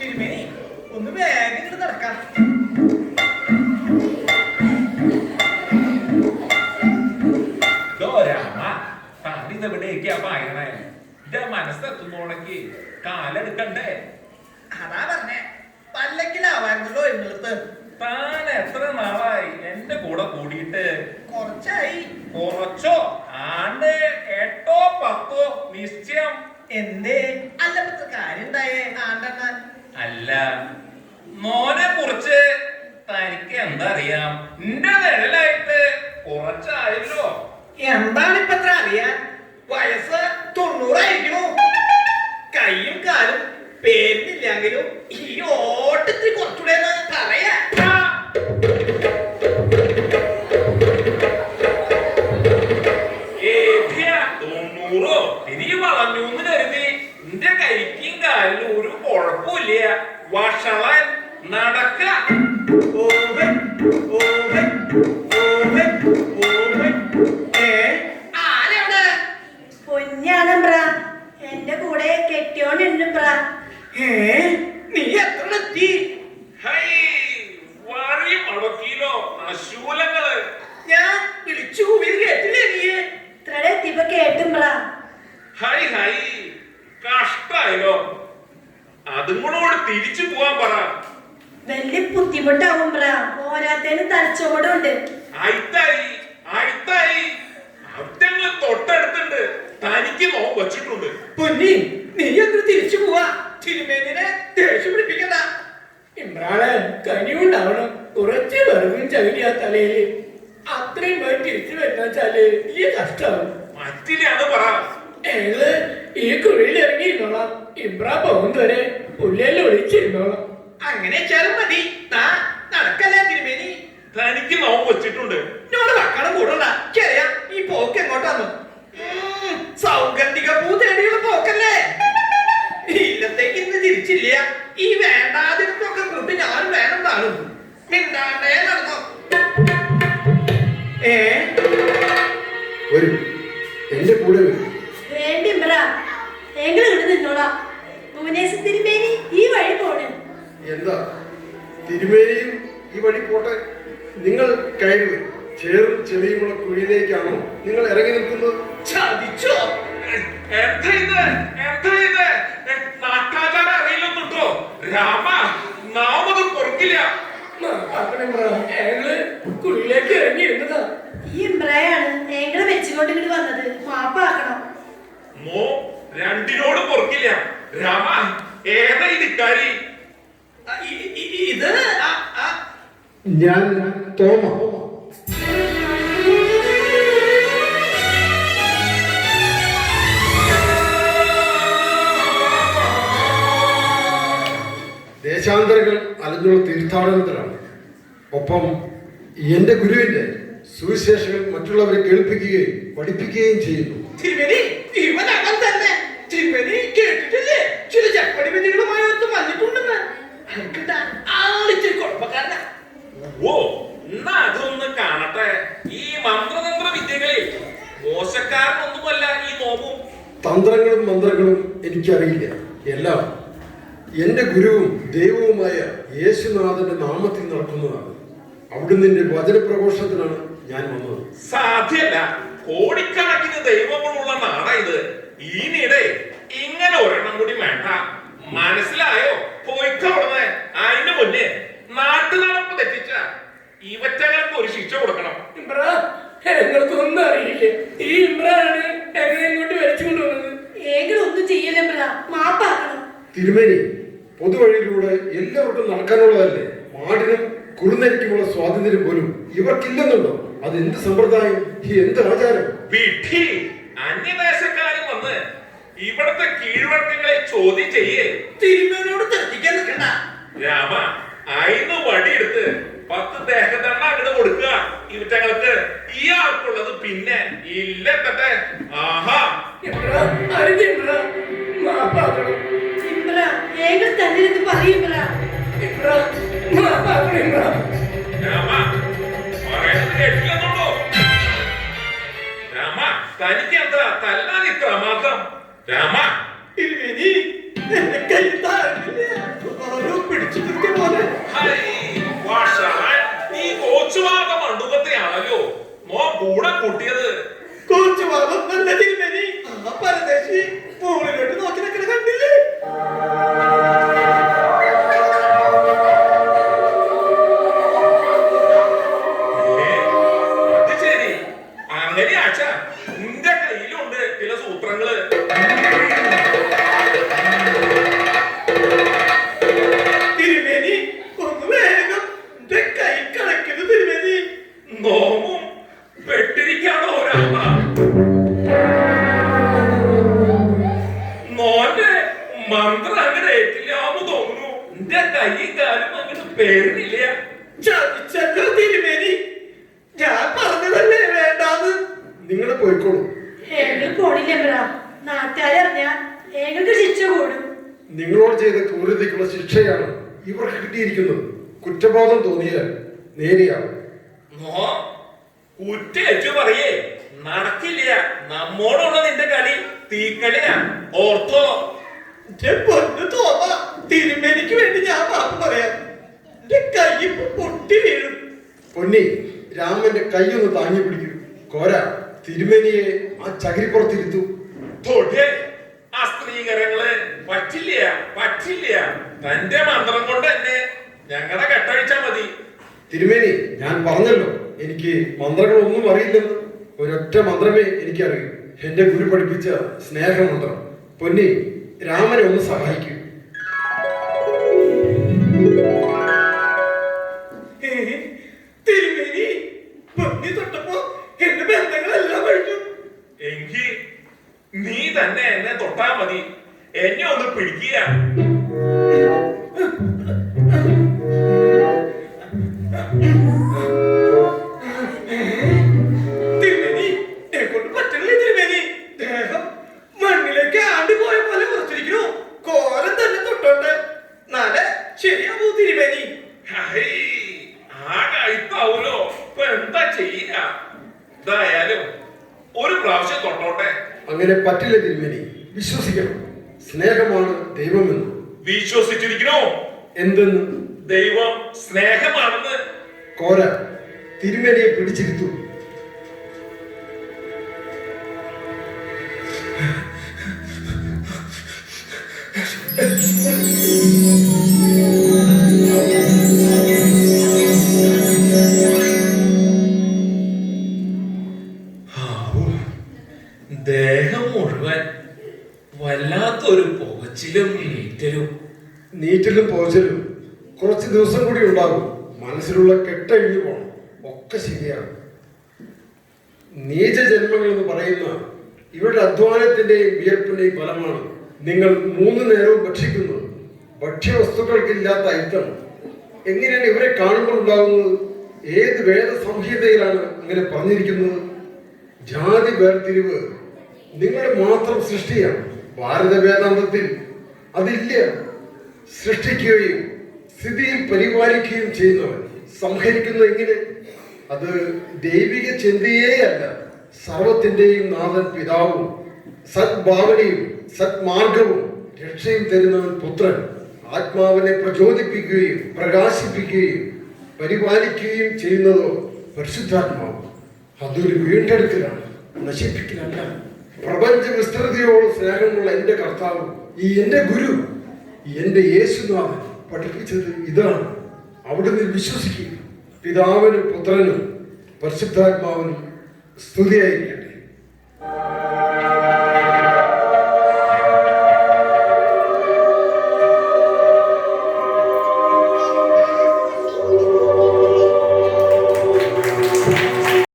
തിരുമേനി ഒന്ന് വേഗം ഇങ്ങോട്ട് നടക്കാം. ഇതെവിടേക്കാ പായണേ? എന്റെ മനസ്സെത്തുന്നോളെങ്കിൽ കാലെടുക്കണ്ടേ? അതാ പറഞ്ഞേ, പല്ലക്കിലാവായിരുന്നല്ലോ ഇന്നലത്ത്. താൻ എത്ര നാളായി എന്റെ കൂടെ കൂടിയിട്ട്? കുറച്ചായി. കുറച്ചോ? ആണ്ട് 8 or 10 നിശ്ചയം. എന്തേ അല്ലപ്പത്തെ കാര്യം ഉണ്ടായേ ആണ്ടെണ്ണ? അല്ല, മോനെ കുറിച്ച് തനിക്ക് എന്താ അറിയാം? എന്റെ നിഴലായിട്ട് കുറച്ചായല്ലോ. എന്താണ് ഇപ്പൊ എത്ര അറിയാൻ? വയസ്സ് 90 ആയിരിക്കണു. കൈയും കാലും പേരില്ലെങ്കിലും ഈ ഓട്ടത്തിൽ കുറച്ചുകൂടെ പറയാ. 90 ഇനി വളഞ്ഞു കരുതി എന്റെ കൈക്കും കാലിനും ഒരു കുഴപ്പമില്ല. വഷളൻ നടക്ക. എന്റെ കൂടെ കെട്ടിയോണ്ട് നീ എത്ര എത്തി? അശൂലങ്ങള് ഞാൻ വിളിച്ചു കൂവിയത് കേട്ടില്ലേ നീ? ഇത്രടെ എത്തിയപ്പോ കേട്ടും ഹൈ ഹൈ, കഷ്ടായല്ലോ. അതും കൂടെ തിരിച്ചു പോവാൻ പറ. വലിയ ബുദ്ധിമുട്ടാവും പോരാത്തതിന് തലച്ചോടുണ്ട്. തൊട്ടടുത്തുണ്ട്. തനിക്ക് നോമ്പ് വച്ചിട്ടുണ്ട്. പൊന്നി, നീ എന്ന് തിരിച്ചു പോവാ. തിരുമേനിനെ ദേഷ്യം പിടിപ്പിക്കണ്ട. ഇമ്രാളെ കനിയുണ്ടാവണം. കുറച്ച് വെറും ചകിരിയാ തലയില്. അത്രയും പേർ തിരിച്ചു വെച്ചാല് ഈ കഷ്ടമാവും. മറ്റിലാണ് പറ. ഞങ്ങള് ഈ കുഴിയിൽ ഇറങ്ങിയിരുന്നോളാം. ഇമ്രാ പോകുന്നവരെ പുള്ളിയെല്ലാം ഒളിച്ചിരുന്നോളാം. അങ്ങനെ വെച്ചാലും മതി. നടക്കല്ലേ തിരുമേനി? തനിക്ക് നോമ്പ് വച്ചിട്ടുണ്ട്. എന്നോട് വക്കണം കൂടണ്ട. ശരിയാ, ഈ പോക്ക് എങ്ങോട്ടാന്ന്? സൗഗന്ധിക പൂ തേടിയുള്ള പോക്കല്ലേ? ഇല്ലത്തേക്ക് ഇന്ന് തിരിച്ചില്ല. ഈ വേണ്ടാതിരിപ്പൊക്കെ കൂട്ടി ഞാൻ വേണം കാണും. മിണ്ടാണ്ടേ നടന്നോ. എന്റെ കൂടെ വരും. വേണ്ടി ഞങ്ങൾ ഇവിടെ നിന്നോളാം. ഭുവനേശ്വര തിരുമേനി ഈ വഴി പോണ്. എന്താ തിരുമേനിയും ഈ വഴി പോട്ടെ. നിങ്ങൾ കയറി വരും. ചേറും ചെളിയുമുള്ള കുഴിയിലേക്കാണോ നിങ്ങൾ ഇറങ്ങി നിൽക്കുന്നത്? ചതിച്ചോ? അറിയില്ലെന്നുണ്ടോ രാമ? നാമത് പൊറുക്കില്ല. ഞങ്ങള് കുഴിയിലേക്ക് ഇറങ്ങിയിരുന്നതാ. ഈ ഇമ്രായാണ് ഞങ്ങളെ വെച്ചുകൊണ്ട് ഇങ്ങോട്ട് വന്നത്. മാപ്പാക്കണം. മോ രണ്ടിനോട് പൊറുക്കില്ല. രാമ, ഏതാ ഇക്കാരി? ഇത് ഞാൻ തോമ. ദേശാന്തരങ്ങൾ അലഞ്ഞുള്ള തീർത്ഥാടനത്തിലാണ്. ഒപ്പം എന്റെ ഗുരുവിന്റെ സുവിശേഷങ്ങൾ മറ്റുള്ളവരെ കേൾപ്പിക്കുകയും പഠിപ്പിക്കുകയും ചെയ്യുന്നു. തിരുമേനി, ഇവൻ അവൻ തന്നെ. തിരുമേനി കേട്ടിട്ടില്ലേ? ചില ചപ്പടി വിധികളുമായി വന്നിട്ടുണ്ടെന്ന്. ആളിച്ചിരി കുഴപ്പക്കാരനാ. ഓ, എന്നാ അതൊന്ന് കാണട്ടെ. ഈ മന്ത്രതന്ത്ര വിദ്യകളിൽ മോശക്കാരനൊന്നുമല്ല ഈ നോമും. തന്ത്രങ്ങളും മന്ത്രങ്ങളും എനിക്കറിയില്ല. എല്ലാം എന്റെ ഗുരുവും ദൈവവുമായ യേശുനാഥന്റെ നാമത്തിൽ നടക്കുന്നതാണ്. അവിടുന്ന് എന്റെ വചനപ്രഘോഷത്തിനാണ് ഞാൻ വന്നത്. സാധ്യല്ല. കോടിക്കണക്കിന് ദൈവങ്ങളുള്ള നാടാ ഇത്. ഈനിടെ ഇങ്ങനെ ഒരെണ്ണം കൂടി വേണ്ട. മനസ്സിലായോ? പോയിക്കവിടുന്ന്. അതിന് മുന്നേ നാട്ടു നടപ്പ് തെറ്റിച്ച ഇവറ്റകൾക്ക് ഒരു ശിക്ഷ കൊടുക്കണം. ഞങ്ങൾക്കൊന്നും അറിയില്ല. ഈ ഇമ്രാനാണ് എങ്ങനെ ഇങ്ങോട്ട് വലിച്ചുകൊണ്ട് വന്നത്. ഏകളൊന്നും ചെയ്യല്ലേ മാപ്പാക്കണം. തിരുമേനി, പൊതുവഴിയിലൂടെ എല്ലാവർക്കും നടക്കാനുള്ളതല്ലേ. മാടിനും കുറുനരിക്കുമുള്ള സ്വാതന്ത്ര്യം പോലും ഇവർക്കില്ലെന്നുണ്ടോ? അത് എന്ത് സമ്പ്രദായം, എന്ത് ആചാരം? വിധി. അന്യദേശക്കാരും വന്ന് ഇവിടത്തെ കീഴ്വഴക്കങ്ങളെ ചോദ്യം ചെയ്യേ. തിരുമേനിയോട് തെറ്റിക്കാൻ നിൽക്കണ്ട. രാമ, അയിന്ന് വടിയെടുത്ത് 10 ദേഹദണ്ഡ അങ്ങോട്ട് കൊടുക്കുക ഇവറ്റങ്ങൾക്ക്. ഇയാൾക്കുള്ളത് പിന്നെ ഇല്ലട്ടെ. ആഹാ, മാപ്പാക്കണം. ഏകൾ തന്നെ പറയും. രാമ, പറയുന്നത് കേട്ടില്ലെന്നുള്ളൂ. രാമ, തനിക്ക് എന്താ തല്ലാൻ ഇത്ര മാത്രം? രാമ, തിരുമേനി, എന്റെ കൈ താഴ്ന്നില്ല. കൂടെ കൂട്ടിയത്? കൊച്ചു പാപം നല്ല തിരുമേനി. ആ പരദേശി മുകളിലോട്ട് നോക്കി നിൽക്കണ കണ്ടില്ലേ? അത് ശരി, അങ്ങനെയാച്ചാ നിന്റെ കയ്യിലുണ്ട് ചില സൂത്രങ്ങള്. തിരുമേനി ഒന്ന് വേഗം എന്റെ കൈ കളയ്ക്കരുത് തിരുമേനി. നോമും പെട്ടിരിക്കാണോ രാമ? മോന്റെ മന്ത്രം അങ്ങനെ ഏറ്റില്ലാന്ന് തോന്നുന്നു. എന്റെ കൈയും കാലും അങ്ങനെ പേരുന്നില്ല. ചതിച്ചല്ലോ തിരുമേനി. ഞാൻ പറഞ്ഞതല്ലേ വേണ്ടാന്ന്. നിങ്ങൾ പോയിക്കോളൂ. ഏങ്ങൾ പോണില്ല എമ്പ്ര. നാട്ടുകാരറിഞ്ഞ ഏങ്ങൾക്ക് ശിക്ഷ കൂടും. നിങ്ങളോട് ചെയ്ത ക്രൂരതയ്ക്കുള്ള ശിക്ഷയാണ് ഇവർക്ക് കിട്ടിയിരിക്കുന്നത്. കുറ്റബോധം തോന്നിയാൽ നേരെയാവും. നോ കുറ്റേറ്റു പറയേ, നടക്കില്ല. നമ്മോടുള്ള നിന്റെ കളി തീക്കളിയാ, ഓർത്തോ. എന്റെ പൊന്നു തോമ, തിരുമേനിക്ക് വേണ്ടി ഞാൻ മാപ്പ് പറയാം. എന്റെ കൈ ഇപ്പൊ പൊട്ടി വീഴും. പൊന്നി, രാമന്റെ കൈയൊന്ന് താങ്ങി പിടിക്കൂ. കോര, തിരുമേനിയെ ആ ചകിരിപ്പുറത്തിരുത്തു. തൊടേ ആ സ്ത്രീകരങ്ങള് പറ്റില്ല, പറ്റില്ല. തന്റെ മന്ത്രം കൊണ്ട് തന്നെ ഞങ്ങളുടെ കെട്ടഴിച്ചാ മതി. തിരുമേനി, ഞാൻ പറഞ്ഞല്ലോ എനിക്ക് മന്ത്രങ്ങളൊന്നും അറിയില്ലെന്ന്. ഒരൊറ്റ മന്ത്രമേ എനിക്കറിയൂ. എന്റെ ഗുരു പഠിപ്പിച്ച സ്നേഹമന്ത്രം. പൊന്നി, രാമനെ ഒന്ന് സഹായിക്കൂ. തിരുമേനി പൊന്നി തൊട്ടപ്പോ എന്റെ ബന്ധങ്ങളെല്ലാം കഴിഞ്ഞു. എങ്കിൽ നീ തന്നെ എന്നെ തൊട്ടാ മതി. എന്നെ ഒന്ന് പിടിക്കുക. തിരുമേനി എന്നെ കൊണ്ട് പറ്റില്ലേ തിരുമേനി. ദേഹം മണ്ണിലേക്ക് ആണ്ടി പോയ പോലെ കുറച്ചിരിക്കുന്നു. കോലം തന്നെ തൊട്ടോട്ടെ, നാളെ ശരിയാവൂ തിരുമേനി. ഹൈ, ആ കഴുത്താവൂലോ. ഇപ്പൊ എന്താ ചെയ്യുക? എന്തായാലും ഒരു പ്രാവശ്യം തൊട്ടോട്ടെ. അങ്ങനെ പറ്റില്ല തിരുമേനി. വിശ്വസിക്കണം, സ്നേഹമാണ് ദൈവമെന്ന്. വിശ്വസിച്ചിരിക്കണോ? എന്തെന്ന്? ദൈവം സ്നേഹമാണെന്ന്. കോര, തിരുമേനിയെ പിടിച്ചിരുത്തു. ദേഹം മുഴുവൻ വല്ലാത്തൊരു പുകച്ചിലും നീറ്റലും. നീറ്റിലും പോച്ചലും കുറച്ച് ദിവസം കൂടി ഉണ്ടാകും. മനസ്സിലുള്ള കെട്ടഴിഞ്ഞു പോണം. ഒക്കെ ശരിയാണ്. നീചജന്മങ്ങൾ എന്ന് പറയുന്ന ഇവരുടെ അധ്വാനത്തിന്റെയും വിയർപ്പിന്റെയും ഫലമാണ് നിങ്ങൾ 3 നേരവും ഭക്ഷിക്കുന്നത്. ഭക്ഷ്യവസ്തുക്കൾക്കില്ലാത്ത അയിത്തം എങ്ങനെയാണ് ഇവരെ കാണുമ്പോൾ ഉണ്ടാകുന്നത്? ഏത് വേദസംഹിതയിലാണ് അങ്ങനെ പറഞ്ഞിരിക്കുന്നത്? ജാതി വേർതിരിവ് നിങ്ങളുടെ മാത്രം സൃഷ്ടിയാണ്. ഭാരത വേദാന്തത്തിൽ അതില്ല. സൃഷ്ടിക്കുകയും സ്ഥിതിയിൽ പരിപാലിക്കുകയും ചെയ്യുന്നവൻ സംഹരിക്കുന്നത് എങ്ങനെ? അത് ദൈവിക ചിന്തയേ അല്ല. സർവത്തിന്റെയും നാഥൻ പിതാവും സദ്ഭാവനയും സത്മാർഗവും രക്ഷയും തരുന്നവൻ പുത്രൻ. ആത്മാവിനെ പ്രചോദിപ്പിക്കുകയും പ്രകാശിപ്പിക്കുകയും പരിപാലിക്കുകയും ചെയ്യുന്നതോ പരിശുദ്ധാത്മാവ്. അതൊരു വീണ്ടെടുക്കലാണ്, നശിപ്പിക്കലല്ല. പ്രപഞ്ച വിസ്തൃതിയോളം സ്നേഹമുള്ള എന്റെ കർത്താവ്, ഈ എന്റെ ഗുരു, എന്റെ യേശുനാഥൻ പഠിപ്പിച്ചത് ഇതാണ്. അവിടുന്ന് വിശ്വസിക്കുക. പിതാവിനും പുത്രനും പരിശുദ്ധാത്മാവിനും സ്തുതിയായിരിക്കണം.